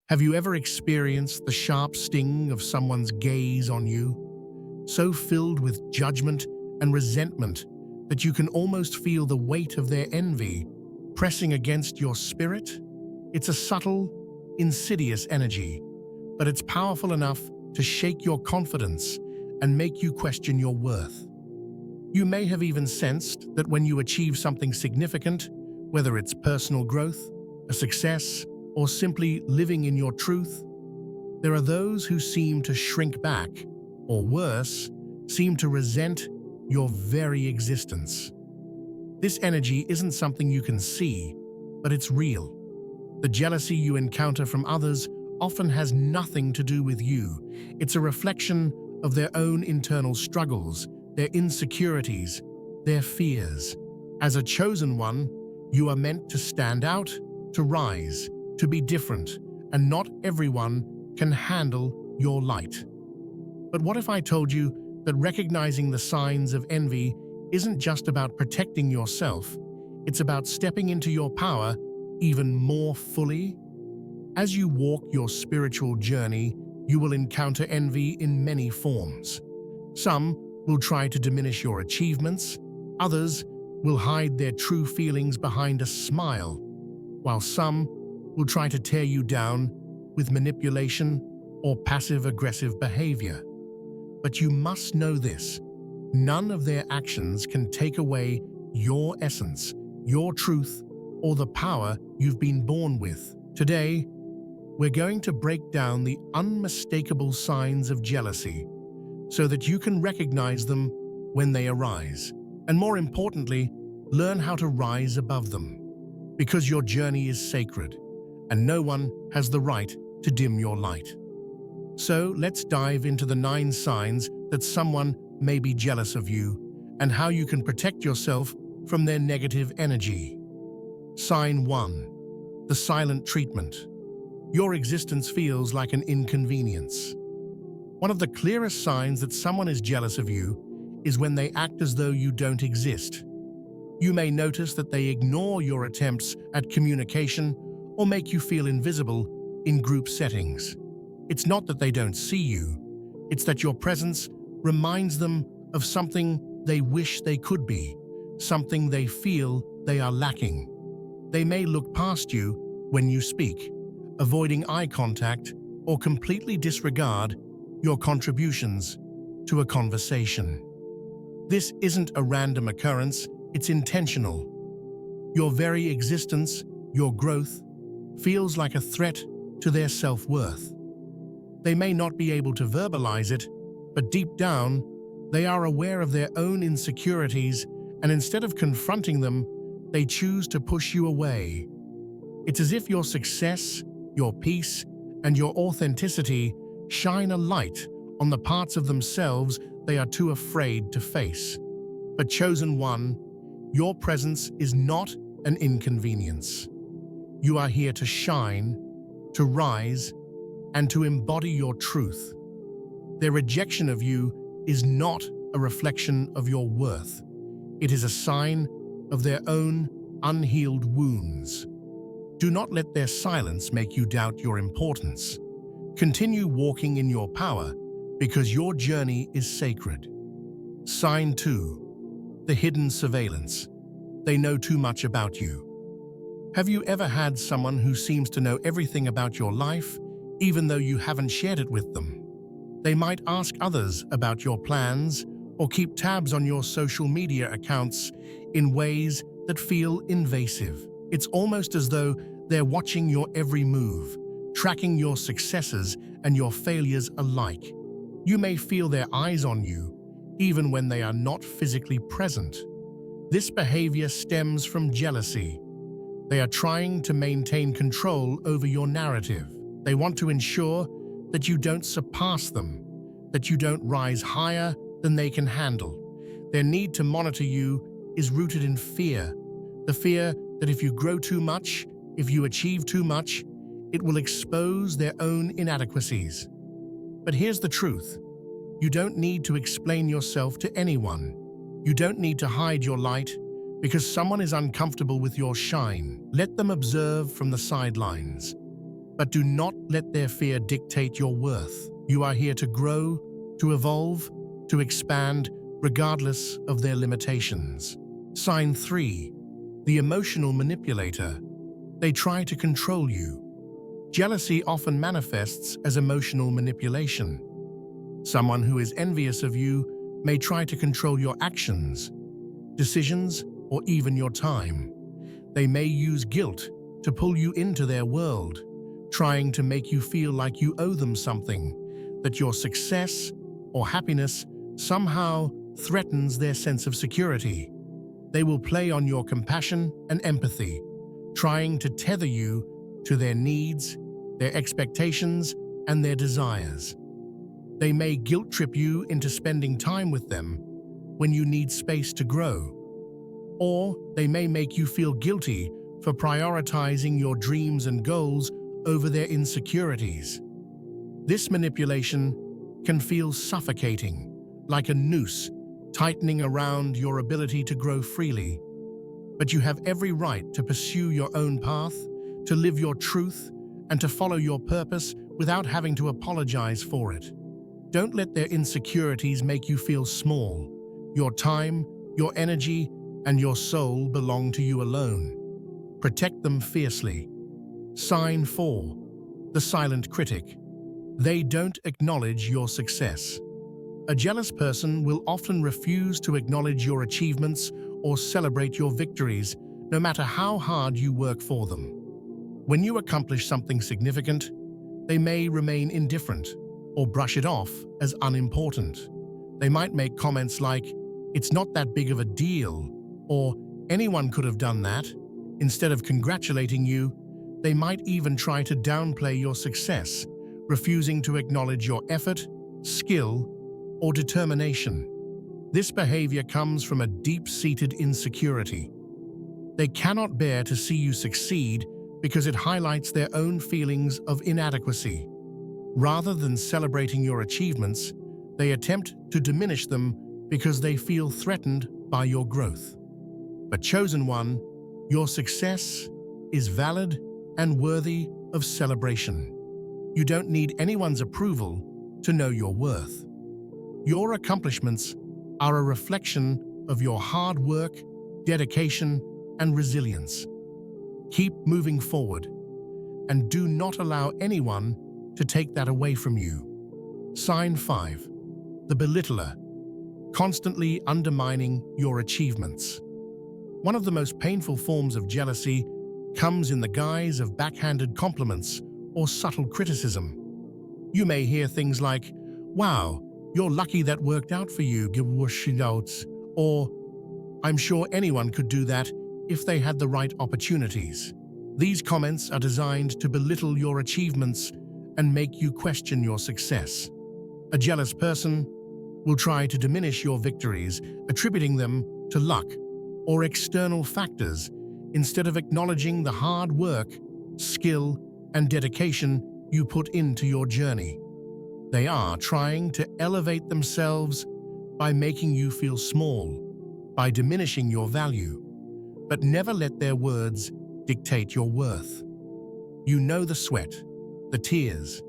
Have you ever experienced the sharp sting of someone's gaze on you, so filled with judgment and resentment that you can almost feel the weight of their envy pressing against your spirit? It's a subtle, insidious energy, but it's powerful enough to shake your confidence and make you question your worth. You may have even sensed that when you achieve something significant, whether it's personal growth, a success, or simply living in your truth, there are those who seem to shrink back, or worse, seem to resent your very existence. This energy isn't something you can see, but it's real. The jealousy you encounter from others often has nothing to do with you. It's a reflection of their own internal struggles, their insecurities, their fears. As a chosen one, you are meant to stand out, to rise, to be different, and not everyone can handle your light. But what if I told you that recognizing the signs of envy isn't just about protecting yourself, it's about stepping into your power even more fully? As you walk your spiritual journey, you will encounter envy in many forms. Some will try to diminish your achievements, others will hide their true feelings behind a smile, while some will try to tear you down with manipulation or passive-aggressive behavior. But you must know this: none of their actions can take away your essence, your truth, or the power you've been born with. Today, we're going to break down the unmistakable signs of jealousy so that you can recognize them when they arise, and more importantly, learn how to rise above them. Because your journey is sacred, and no one has the right to dim your light. So let's dive into the 9 signs that someone may be jealous of you and how you can protect yourself from their negative energy. Sign 1. The silent treatment. Your existence feels like an inconvenience. One of the clearest signs that someone is jealous of you is when they act as though you don't exist. You may notice that they ignore your attempts at communication or make you feel invisible in group settings. It's not that they don't see you, it's that your presence reminds them of something they wish they could be, something they feel they are lacking. They may look past you when you speak, avoiding eye contact or completely disregard your contributions to a conversation. This isn't a random occurrence, it's intentional. Your very existence, your growth, feels like a threat to their self-worth. They may not be able to verbalize it, but deep down, they are aware of their own insecurities, and instead of confronting them, they choose to push you away. It's as if your success, your peace, and your authenticity shine a light on the parts of themselves they are too afraid to face. But chosen one, your presence is not an inconvenience. You are here to shine, to rise, and to embody your truth. Their rejection of you is not a reflection of your worth. It is a sign of their own unhealed wounds. Do not let their silence make you doubt your importance. Continue walking in your power because your journey is sacred. Sign 2. The hidden surveillance. They know too much about you. Have you ever had someone who seems to know everything about your life, even though you haven't shared it with them? They might ask others about your plans or keep tabs on your social media accounts in ways that feel invasive. It's almost as though they're watching your every move, tracking your successes and your failures alike. You may feel their eyes on you, even when they are not physically present. This behavior stems from jealousy. They are trying to maintain control over your narrative. They want to ensure that you don't surpass them, that you don't rise higher than they can handle. Their need to monitor you is rooted in fear. The fear that if you grow too much, if you achieve too much, it will expose their own inadequacies. But here's the truth. You don't need to explain yourself to anyone. You don't need to hide your light because someone is uncomfortable with your shine. Let them observe from the sidelines. But do not let their fear dictate your worth. You are here to grow, to evolve, to expand, regardless of their limitations. Sign 3. The emotional manipulator. They try to control you. Jealousy often manifests as emotional manipulation. Someone who is envious of you may try to control your actions, decisions, or even your time. They may use guilt to pull you into their world, trying to make you feel like you owe them something, that your success or happiness somehow threatens their sense of security. They will play on your compassion and empathy, trying to tether you to their needs, their expectations, and their desires. They may guilt-trip you into spending time with them when you need space to grow. Or they may make you feel guilty for prioritizing your dreams and goals over their insecurities. This manipulation can feel suffocating, like a noose tightening around your ability to grow freely. But you have every right to pursue your own path, to live your truth, and to follow your purpose without having to apologize for it. Don't let their insecurities make you feel small. Your time, your energy, and your soul belong to you alone. Protect them fiercely. Sign 4. The silent critic. They don't acknowledge your success. A jealous person will often refuse to acknowledge your achievements or celebrate your victories, no matter how hard you work for them. When you accomplish something significant, they may remain indifferent or brush it off as unimportant. They might make comments like, "It's not that big of a deal," or "Anyone could have done that." Instead of congratulating you, they might even try to downplay your success, refusing to acknowledge your effort, skill, or determination. This behavior comes from a deep-seated insecurity. They cannot bear to see you succeed because it highlights their own feelings of inadequacy. Rather than celebrating your achievements, they attempt to diminish them because they feel threatened by your growth. But chosen one, your success is valid and worthy of celebration. You don't need anyone's approval to know your worth. Your accomplishments are a reflection of your hard work, dedication, and resilience. Keep moving forward, and do not allow anyone to take that away from you. Sign 5. The belittler, constantly undermining your achievements. One of the most painful forms of jealousy comes in the guise of backhanded compliments or subtle criticism. You may hear things like, "Wow, you're lucky that worked out for you," or "I'm sure anyone could do that if they had the right opportunities." These comments are designed to belittle your achievements and make you question your success. A jealous person will try to diminish your victories, attributing them to luck or external factors, instead of acknowledging the hard work, skill, and dedication you put into your journey. They are trying to elevate themselves by making you feel small, by diminishing your value. But never let their words dictate your worth. You know the sweat, the tears,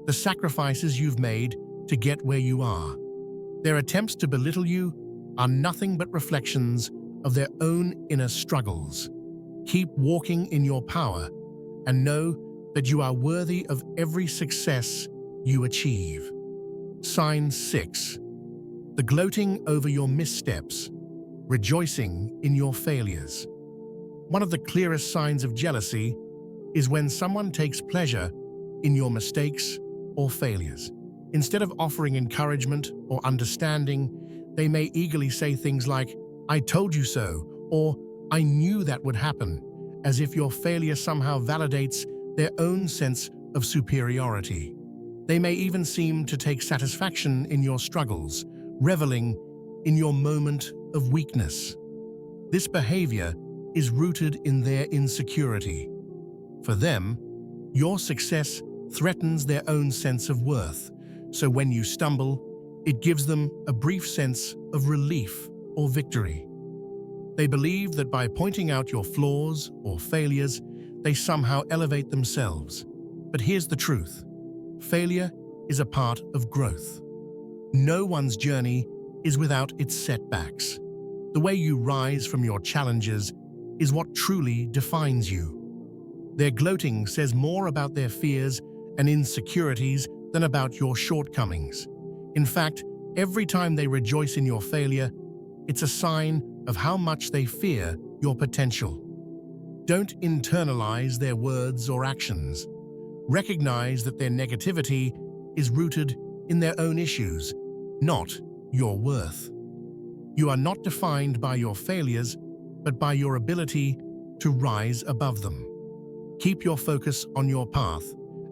the sacrifices you've made to get where you are. Their attempts to belittle you are nothing but reflections of their own inner struggles. Keep walking in your power and know that you are worthy of every success you achieve. Sign 6. The gloating over your missteps, rejoicing in your failures. One of the clearest signs of jealousy is when someone takes pleasure in your mistakes or failures. Instead of offering encouragement or understanding, they may eagerly say things like, "I told you so," or "I knew that would happen," as if your failure somehow validates their own sense of superiority. They may even seem to take satisfaction in your struggles, reveling in your moment of weakness. This behavior is rooted in their insecurity. For them, your success threatens their own sense of worth, so when you stumble, it gives them a brief sense of relief or victory. They believe that by pointing out your flaws or failures, they somehow elevate themselves. But here's the truth. Failure is a part of growth. No one's journey is without its setbacks. The way you rise from your challenges is what truly defines you. Their gloating says more about their fears and insecurities than about your shortcomings. In fact, every time they rejoice in your failure, it's a sign of how much they fear your potential. Don't internalize their words or actions. Recognize that their negativity is rooted in their own issues, not your worth. You are not defined by your failures, but by your ability to rise above them. Keep your focus on your path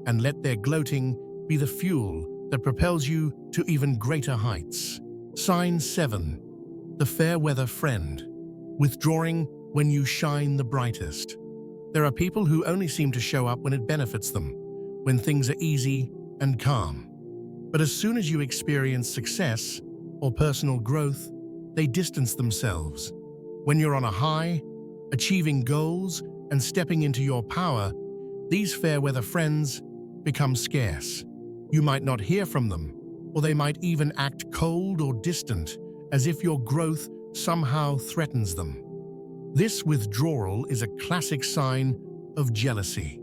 and let their gloating be the fuel that propels you to even greater heights. Sign 7. The Fair Weather Friend. Withdrawing when you shine the brightest. There are people who only seem to show up when it benefits them, when things are easy and calm. But as soon as you experience success or personal growth, they distance themselves. When you're on a high, achieving goals and stepping into your power, these fair-weather friends become scarce. You might not hear from them, or they might even act cold or distant, as if your growth somehow threatens them. This withdrawal is a classic sign of jealousy.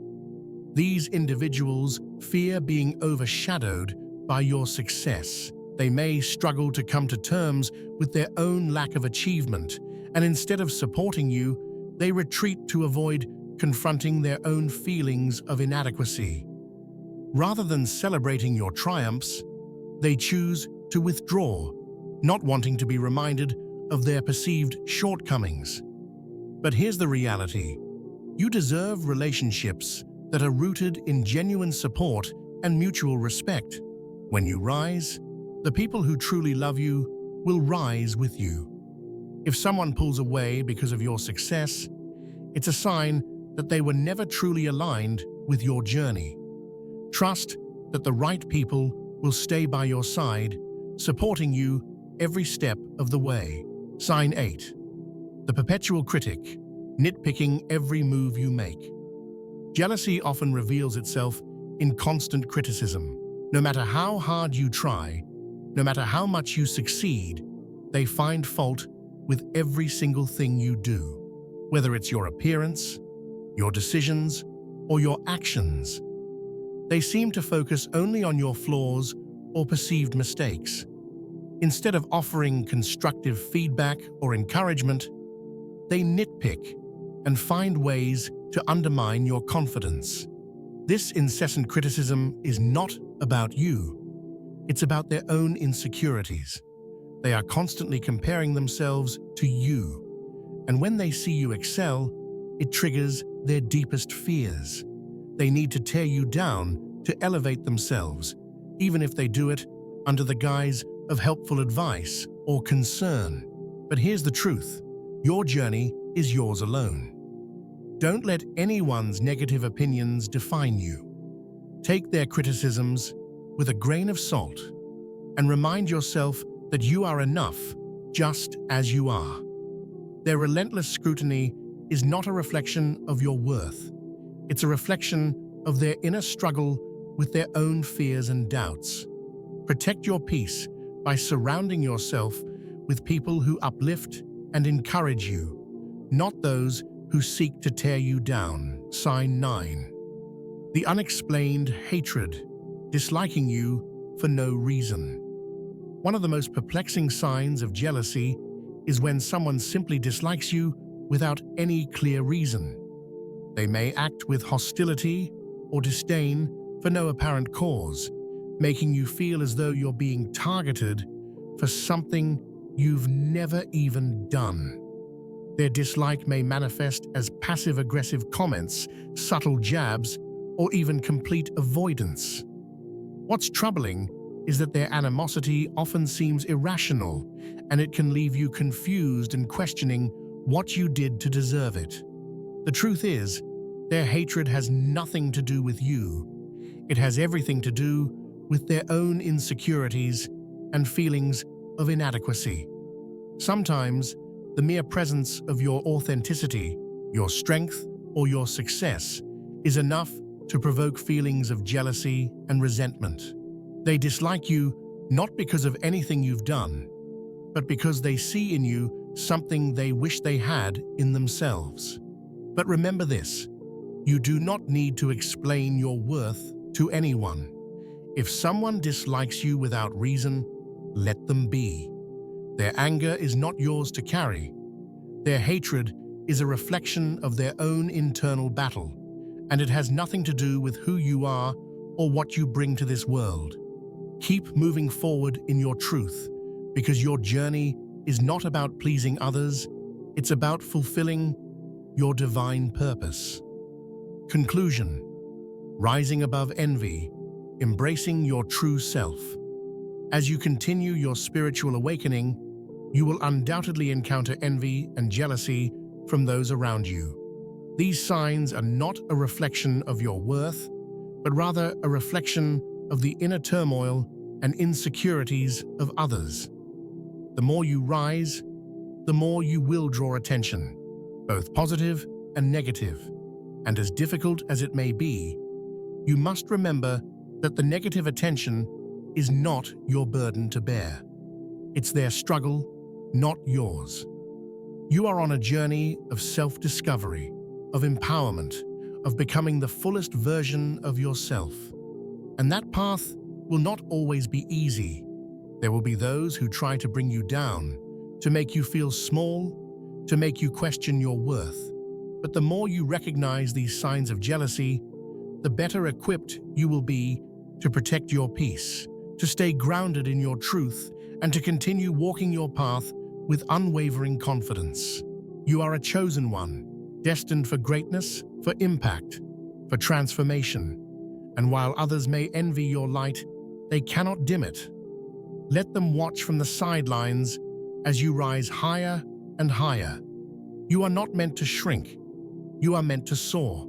These individuals fear being overshadowed by your success. They may struggle to come to terms with their own lack of achievement, and instead of supporting you, they retreat to avoid confronting their own feelings of inadequacy. Rather than celebrating your triumphs, they choose to withdraw, not wanting to be reminded of their perceived shortcomings. But here's the reality. You deserve relationships that are rooted in genuine support and mutual respect. When you rise, the people who truly love you will rise with you. If someone pulls away because of your success, it's a sign that they were never truly aligned with your journey. Trust that the right people will stay by your side, supporting you every step of the way. Sign 8. The Perpetual Critic, nitpicking every move you make. Jealousy often reveals itself in constant criticism. No matter how hard you try, no matter how much you succeed, they find fault with every single thing you do. Whether it's your appearance, your decisions, or your actions. They seem to focus only on your flaws or perceived mistakes. Instead of offering constructive feedback or encouragement, they nitpick and find ways to undermine your confidence. This incessant criticism is not about you. It's about their own insecurities. They are constantly comparing themselves to you. And when they see you excel, it triggers their deepest fears. They need to tear you down to elevate themselves, even if they do it under the guise of helpful advice or concern. But here's the truth. Your journey is yours alone. Don't let anyone's negative opinions define you. Take their criticisms with a grain of salt and remind yourself that you are enough just as you are. Their relentless scrutiny is not a reflection of your worth. It's a reflection of their inner struggle with their own fears and doubts. Protect your peace by surrounding yourself with people who uplift and encourage you, not those who seek to tear you down. Sign 9. The unexplained hatred, disliking you for no reason. One of the most perplexing signs of jealousy is when someone simply dislikes you without any clear reason. They may act with hostility or disdain for no apparent cause, making you feel as though you're being targeted for something you've never even done. Their dislike may manifest as passive-aggressive comments, subtle jabs, or even complete avoidance. What's troubling is that their animosity often seems irrational, and it can leave you confused and questioning what you did to deserve it. The truth is, their hatred has nothing to do with you. It has everything to do with their own insecurities and feelings of inadequacy. Sometimes, the mere presence of your authenticity, your strength, or your success is enough to provoke feelings of jealousy and resentment. They dislike you not because of anything you've done, but because they see in you something they wish they had in themselves. But remember this, you do not need to explain your worth to anyone. If someone dislikes you without reason, let them be. Their anger is not yours to carry. Their hatred is a reflection of their own internal battle, and it has nothing to do with who you are or what you bring to this world. Keep moving forward in your truth, because your journey is not about pleasing others, it's about fulfilling your divine purpose. Conclusion: rising above envy, embracing your true self. As you continue your spiritual awakening, you will undoubtedly encounter envy and jealousy from those around you. These signs are not a reflection of your worth, but rather a reflection of the inner turmoil and insecurities of others. The more you rise, the more you will draw attention, both positive and negative. And as difficult as it may be, you must remember that the negative attention is not your burden to bear. It's their struggle, not yours. You are on a journey of self-discovery, of empowerment, of becoming the fullest version of yourself. And that path will not always be easy. There will be those who try to bring you down, to make you feel small, to make you question your worth. But the more you recognize these signs of jealousy, the better equipped you will be to protect your peace, to stay grounded in your truth, and to continue walking your path with unwavering confidence. You are a chosen one, destined for greatness, for impact, for transformation. And while others may envy your light, they cannot dim it. Let them watch from the sidelines as you rise higher and higher. You are not meant to shrink. You are meant to soar.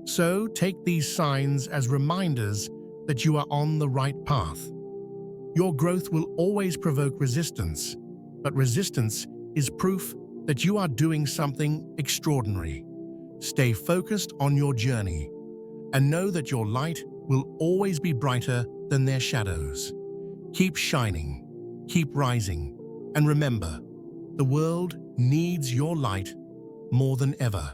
So take these signs as reminders that you are on the right path. Your growth will always provoke resistance, but resistance is proof that you are doing something extraordinary. Stay focused on your journey and know that your light will always be brighter than their shadows. Keep shining, keep rising, and remember, the world needs your light more than ever.